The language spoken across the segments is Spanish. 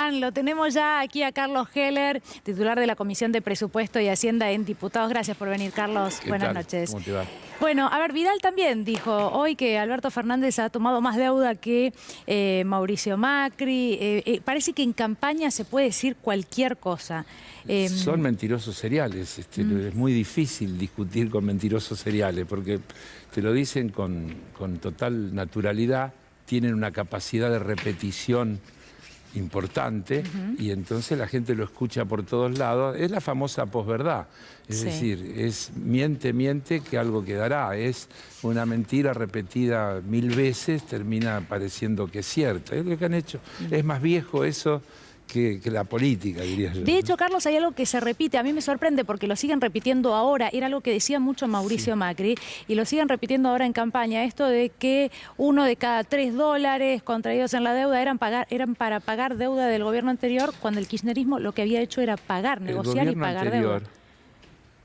Juan, lo tenemos ya aquí a Carlos Heller, titular de la Comisión de Presupuesto y Hacienda en Diputados. Gracias por venir, Carlos. Buenas noches. ¿Cómo te va? Bueno, a ver, Vidal también dijo hoy que Alberto Fernández ha tomado más deuda que Mauricio Macri. Parece que en campaña se puede decir cualquier cosa. Son mentirosos seriales. Es muy difícil discutir con mentirosos seriales porque te lo dicen con total naturalidad, tienen una capacidad de repetición importante y entonces la gente lo escucha por todos lados. Es la famosa posverdad, es decir, es miente que algo quedará, es una mentira repetida 1000 veces, termina pareciendo que es cierta. Es lo que han hecho, es más viejo eso que la política, diría yo. De hecho, Carlos, hay algo que se repite, a mí me sorprende porque lo siguen repitiendo ahora, era algo que decía mucho Mauricio Macri, y lo siguen repitiendo ahora en campaña, esto de que 1 de cada 3 dólares contraídos en la deuda eran para pagar deuda del gobierno anterior, cuando el kirchnerismo lo que había hecho era pagar, negociar y pagar deuda.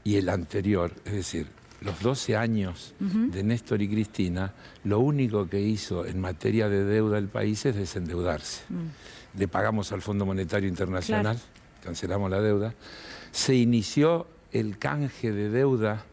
Y el anterior, es decir, los 12 años de Néstor y Cristina, lo único que hizo en materia de deuda del país es desendeudarse. Le pagamos al Fondo Monetario Internacional, cancelamos la deuda. Se inició el canje de deuda,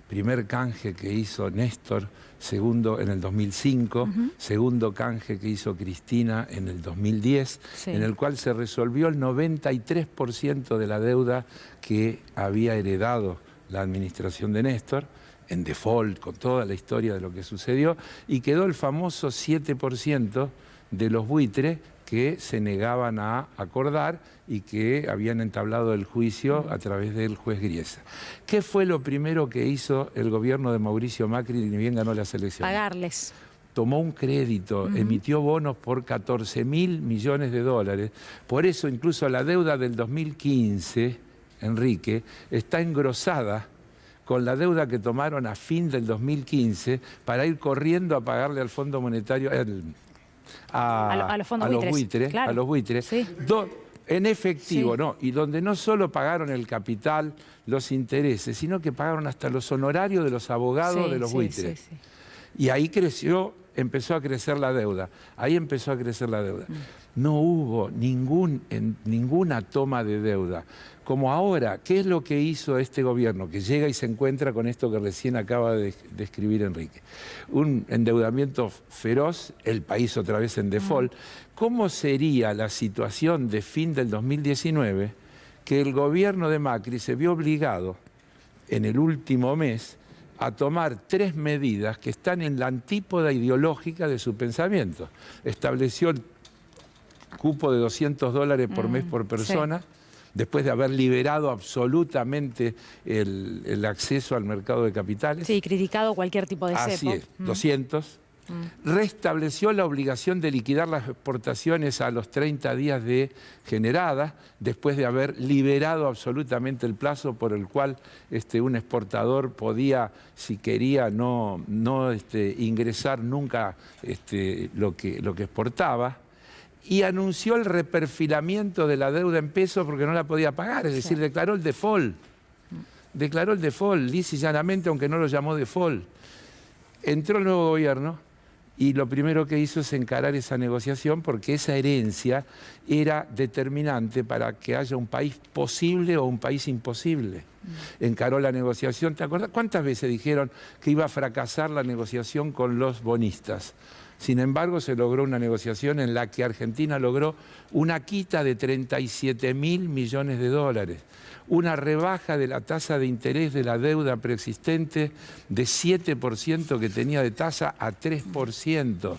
primer canje que hizo Néstor, segundo en el 2005, segundo canje que hizo Cristina en el 2010, en el cual se resolvió el 93% de la deuda que había heredado la administración de Néstor, en default, con toda la historia de lo que sucedió, y quedó el famoso 7% de los buitres que se negaban a acordar y que habían entablado el juicio a través del juez Griesa. ¿Qué fue lo primero que hizo el gobierno de Mauricio Macri ni bien ganó las elecciones? Pagarles. Tomó un crédito, emitió bonos por 14.000 millones de dólares. Por eso incluso la deuda del 2015, Enrique, está engrosada con la deuda que tomaron a fin del 2015 para ir corriendo a pagarle al Fondo Monetario, a los buitres, en efectivo, ¿no? Y donde no solo pagaron el capital, los intereses, sino que pagaron hasta los honorarios de los abogados de los buitres. Y ahí empezó a crecer la deuda. Ahí empezó a crecer la deuda. No hubo ninguna toma de deuda. Como ahora, ¿qué es lo que hizo este gobierno? Que llega y se encuentra con esto que recién acaba de describir Enrique. Un endeudamiento feroz, el país otra vez en default. ¿Cómo sería la situación de fin del 2019 que el gobierno de Macri se vio obligado en el último mes a tomar 3 medidas que están en la antípoda ideológica de su pensamiento? Estableció el cupo de $200 por mes por persona, después de haber liberado absolutamente el acceso al mercado de capitales. Sí, criticado cualquier tipo de cepo. Así es, 200. Restableció la obligación de liquidar las exportaciones a los 30 días de generadas, después de haber liberado absolutamente el plazo por el cual un exportador podía, si quería, no ingresar nunca lo que exportaba. Y anunció el reperfilamiento de la deuda en pesos porque no la podía pagar, es decir, declaró el default. Declaró el default, lisa y llanamente, aunque no lo llamó default. Entró el nuevo gobierno y lo primero que hizo es encarar esa negociación porque esa herencia era determinante para que haya un país posible o un país imposible. Encaró la negociación. ¿Te acuerdas cuántas veces dijeron que iba a fracasar la negociación con los bonistas? Sin embargo, se logró una negociación en la que Argentina logró una quita de 37.000 millones de dólares, una rebaja de la tasa de interés de la deuda preexistente de 7% que tenía de tasa a 3%.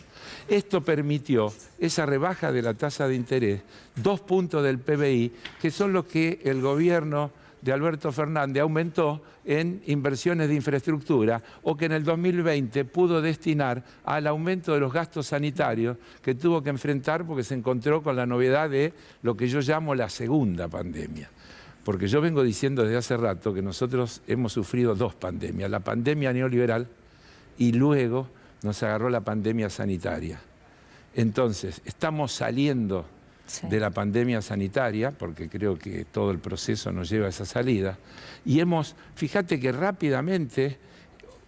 Esto permitió, esa rebaja de la tasa de interés, 2 puntos del PBI, que son los que el gobierno de Alberto Fernández aumentó en inversiones de infraestructura o que en el 2020 pudo destinar al aumento de los gastos sanitarios que tuvo que enfrentar porque se encontró con la novedad de lo que yo llamo la segunda pandemia. Porque yo vengo diciendo desde hace rato que nosotros hemos sufrido 2 pandemias, la pandemia neoliberal y luego nos agarró la pandemia sanitaria. Entonces, estamos saliendo de la pandemia sanitaria, porque creo que todo el proceso nos lleva a esa salida, y fíjate que rápidamente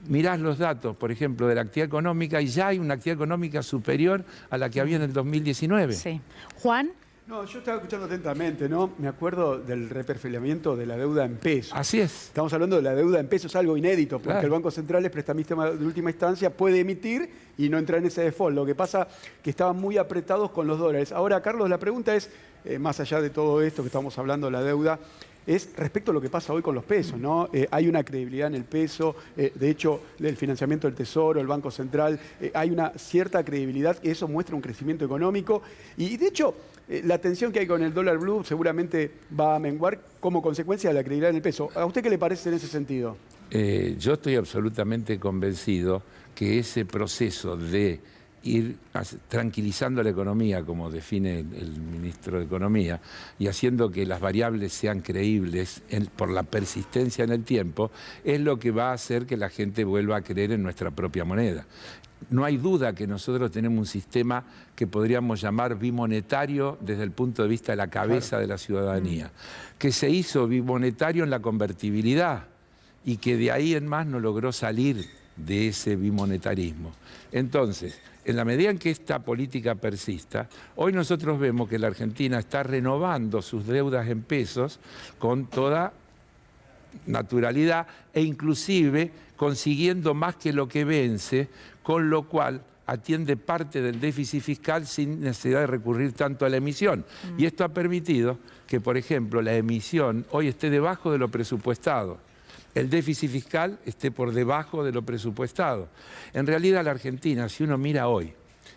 mirás los datos, por ejemplo, de la actividad económica, y ya hay una actividad económica superior a la que había en el 2019. Sí. Juan. No, yo estaba escuchando atentamente, ¿no? Me acuerdo del reperfileamiento de la deuda en pesos. Así es. Estamos hablando de la deuda en pesos, algo inédito, porque Claro. el Banco Central es prestamista de última instancia, puede emitir y no entrar en ese default. Lo que pasa que estaban muy apretados con los dólares. Ahora, Carlos, la pregunta es, más allá de todo esto que estamos hablando de la deuda, es respecto a lo que pasa hoy con los pesos, ¿no? Hay una credibilidad en el peso, de hecho, el financiamiento del Tesoro, el Banco Central, hay una cierta credibilidad y eso muestra un crecimiento económico. Y de hecho, la tensión que hay con el dólar blue seguramente va a menguar como consecuencia de la credibilidad en el peso. ¿A usted qué le parece en ese sentido? Yo estoy absolutamente convencido que ese proceso de ir tranquilizando la economía, como define el ministro de Economía, y haciendo que las variables sean creíbles por la persistencia en el tiempo, es lo que va a hacer que la gente vuelva a creer en nuestra propia moneda. No hay duda que nosotros tenemos un sistema que podríamos llamar bimonetario desde el punto de vista de la cabeza de la ciudadanía, que se hizo bimonetario en la convertibilidad y que de ahí en más no logró salir de ese bimonetarismo. Entonces, en la medida en que esta política persista, hoy nosotros vemos que la Argentina está renovando sus deudas en pesos con toda naturalidad e inclusive consiguiendo más que lo que vence, con lo cual atiende parte del déficit fiscal sin necesidad de recurrir tanto a la emisión. Y esto ha permitido que, por ejemplo, la emisión hoy esté debajo de lo presupuestado. El déficit fiscal esté por debajo de lo presupuestado. En realidad, la Argentina, si uno mira hoy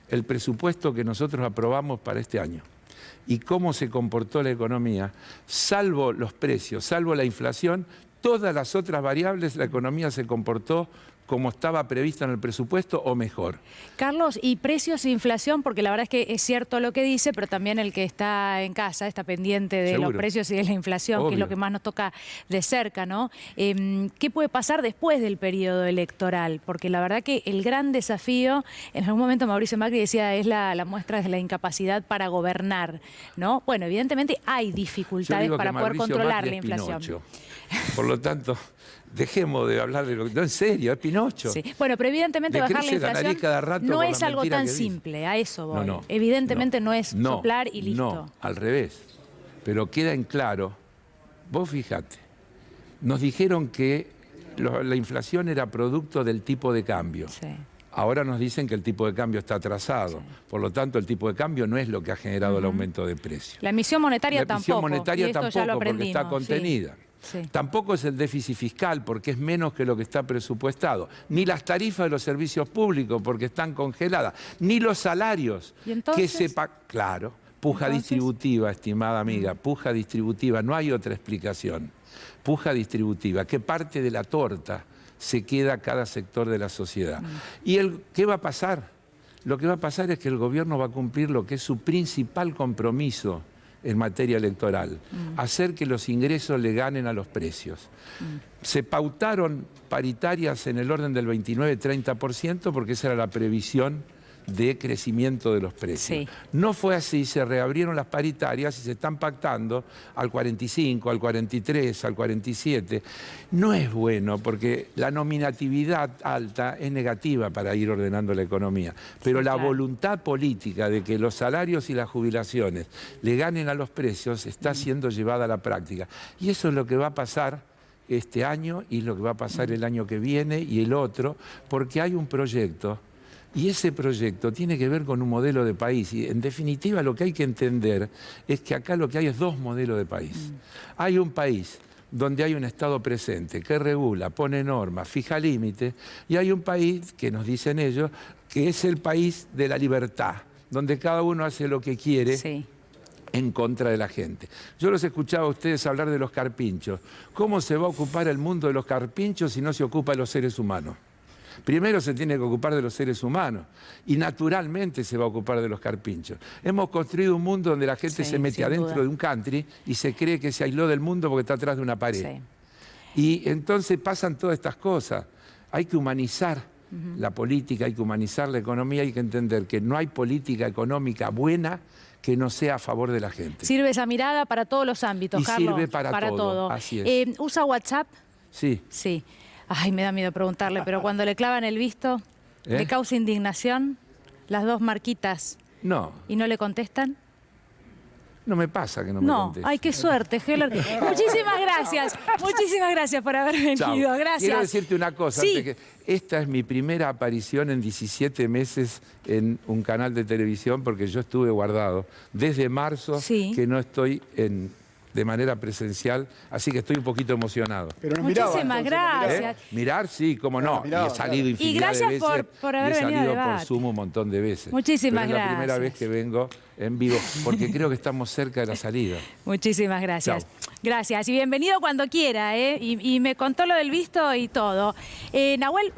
el presupuesto que nosotros aprobamos para este año y cómo se comportó la economía, salvo los precios, salvo la inflación, todas las otras variables, la economía se comportó como estaba prevista en el presupuesto o mejor. Carlos, y precios e inflación, porque la verdad es que es cierto lo que dice, pero también el que está en casa está pendiente de Seguro. los precios y de la inflación, que es lo Obvio. que más nos toca de cerca, ¿no? ¿Qué puede pasar después del periodo electoral? Porque la verdad que el gran desafío, en algún momento Mauricio Macri decía, es la muestra de la incapacidad para gobernar, ¿no? Bueno, evidentemente hay Yo dificultades digo que para poder Mauricio controlar Macri la es inflación. Pinocho. Por lo tanto, dejemos de hablar de lo que... No, en serio, es Pinocho. Sí. Bueno, pero evidentemente Le bajar la crece la inflación nariz cada rato no por es la algo mentira tan que dice. simple, a eso voy. No, Evidentemente no es no, soplar y listo. No, al revés. Pero queda en claro, vos fijate, nos dijeron que la inflación era producto del tipo de cambio. Sí. Ahora nos dicen que el tipo de cambio está atrasado. Sí. Por lo tanto, el tipo de cambio no es lo que ha generado el aumento de precios. La emisión monetaria La emisión tampoco. monetaria y esto ya lo tampoco, porque está aprendimos, contenida. Sí. Tampoco es el déficit fiscal, porque es menos que lo que está presupuestado. Ni las tarifas de los servicios públicos, porque están congeladas. Ni los salarios. ¿Y entonces? Claro, puja ¿Entonces? distributiva, estimada amiga, puja distributiva. No hay otra explicación. Puja distributiva, que parte de la torta se queda cada sector de la sociedad. ¿Y qué va a pasar? Lo que va a pasar es que el gobierno va a cumplir lo que es su principal compromiso en materia electoral, hacer que los ingresos le ganen a los precios. Se pautaron paritarias en el orden del 29-30% porque esa era la previsión de crecimiento de los precios. Sí. No fue así, se reabrieron las paritarias y se están pactando al 45, al 43, al 47. No es bueno porque la nominatividad alta es negativa para ir ordenando la economía, pero Sí, la claro. voluntad política de que los salarios y las jubilaciones le ganen a los precios está siendo llevada a la práctica. Y eso es lo que va a pasar este año y lo que va a pasar el año que viene y el otro, porque hay un proyecto. Y ese proyecto tiene que ver con un modelo de país. Y en definitiva lo que hay que entender es que acá lo que hay es dos modelos de país. Hay un país donde hay un Estado presente que regula, pone normas, fija límites. Y hay un país, que nos dicen ellos, que es el país de la libertad, donde cada uno hace lo que quiere. Sí. En contra de la gente. Yo los escuchaba a ustedes hablar de los carpinchos. ¿Cómo se va a ocupar el mundo de los carpinchos si no se ocupa de los seres humanos? Primero se tiene que ocupar de los seres humanos y naturalmente se va a ocupar de los carpinchos. Hemos construido un mundo donde la gente Sí, se mete sin adentro duda. de un country y se cree que se aisló del mundo porque está atrás de una pared. Sí. Y entonces pasan todas estas cosas. Hay que humanizar la política, hay que humanizar la economía, hay que entender que no hay política económica buena que no sea a favor de la gente. Sirve esa mirada para todos los ámbitos, Y Carlos. sirve para todo, así es. ¿Usa WhatsApp? Sí. Sí. Ay, me da miedo preguntarle, pero cuando le clavan el visto, ¿Eh? ¿le causa indignación las dos marquitas No. y no le contestan? No me pasa que no me No, conteste. ay, qué suerte, Heller. Muchísimas gracias por haber venido. Chau. Gracias. Quiero decirte una cosa. Sí. Antes que esta es mi primera aparición en 17 meses en un canal de televisión porque yo estuve guardado desde marzo Sí. que no estoy de manera presencial, así que estoy un poquito emocionado. Pero nos miraba, Muchísimas entonces, nos miraba. gracias. Mirar, sí, cómo no. miraba, Y he salido claro. infinidad Y gracias de veces. por haber y he venido a salido por debate. Zoom un montón de veces. Muchísimas Pero es la primera gracias. vez que vengo en vivo, porque creo que estamos cerca de la salida. Muchísimas gracias. Chau. Gracias. Y bienvenido cuando quiera, ¿eh? Y me contó lo del visto y todo. Nahuel.